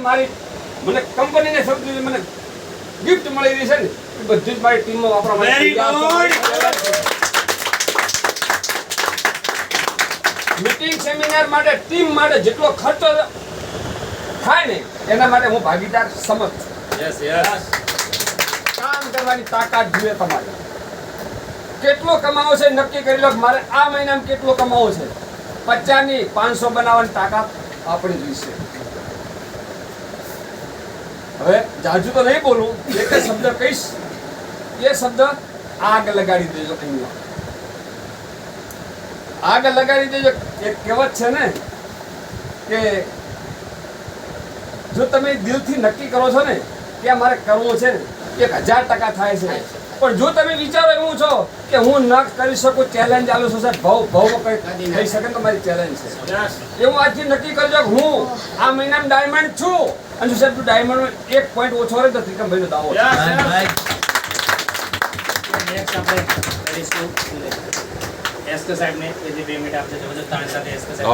મારી મને કંપનીને સૌથી મને ગિફ્ટ મળી રહી છે ને એ બધી જ મારી ટીમમાં વાપરવા વેરી ગુડ. મીટિંગ સેમિનાર માટે ટીમ માટે જેટલો ખર્ચો થાય ને એના માટે હું ભાગીદાર સમજ છું. Yes yes. કામ કરવાની તાકાત જોઈએ તમારે. કેટલો કમાવો છે નક્કી કરી લો કે મારે આ મહિનામાં કેટલો કમાવો છે. 50 ની 500 બનાવવાની તાકાત આપણી જોઈશે. હવે જાજુ તો નહીં બોલું, એક જ શબ્દ કહીશ. એ શબ્દ આગ લગાડી દેજો. અહીંયા આગ લગાડી દેજો. એક કહેવત છે ને કે જો તમે દિલથી નક્કી કરો છો ને કે આ મારે કરવું છે ને 1000% થાય છે. પણ જો તમે વિચારો એવું છો કે હું ન કરી શકું, ચેલેન્જ આલો છો સાહેબ, ભાવ કઈ થઈ શકે તો મારી ચેલેન્જ છે. યસ. એવું આજથી નક્કી કરજો કે હું આ મહિનામાં ડાયમંડ છું. અને જો સાહેબ તું ડાયમંડ 1 પોઈન્ટ ઓછો રહે તો ત્રિકમભાઈનો દાવો છે. Yes yes. નેક્સ્ટ આપણે કરીશું એસકે સાહેબને, કે જે 2 મિનિટ આપણે જબરદસ્ત તાણ સાથે એસકે સાહેબ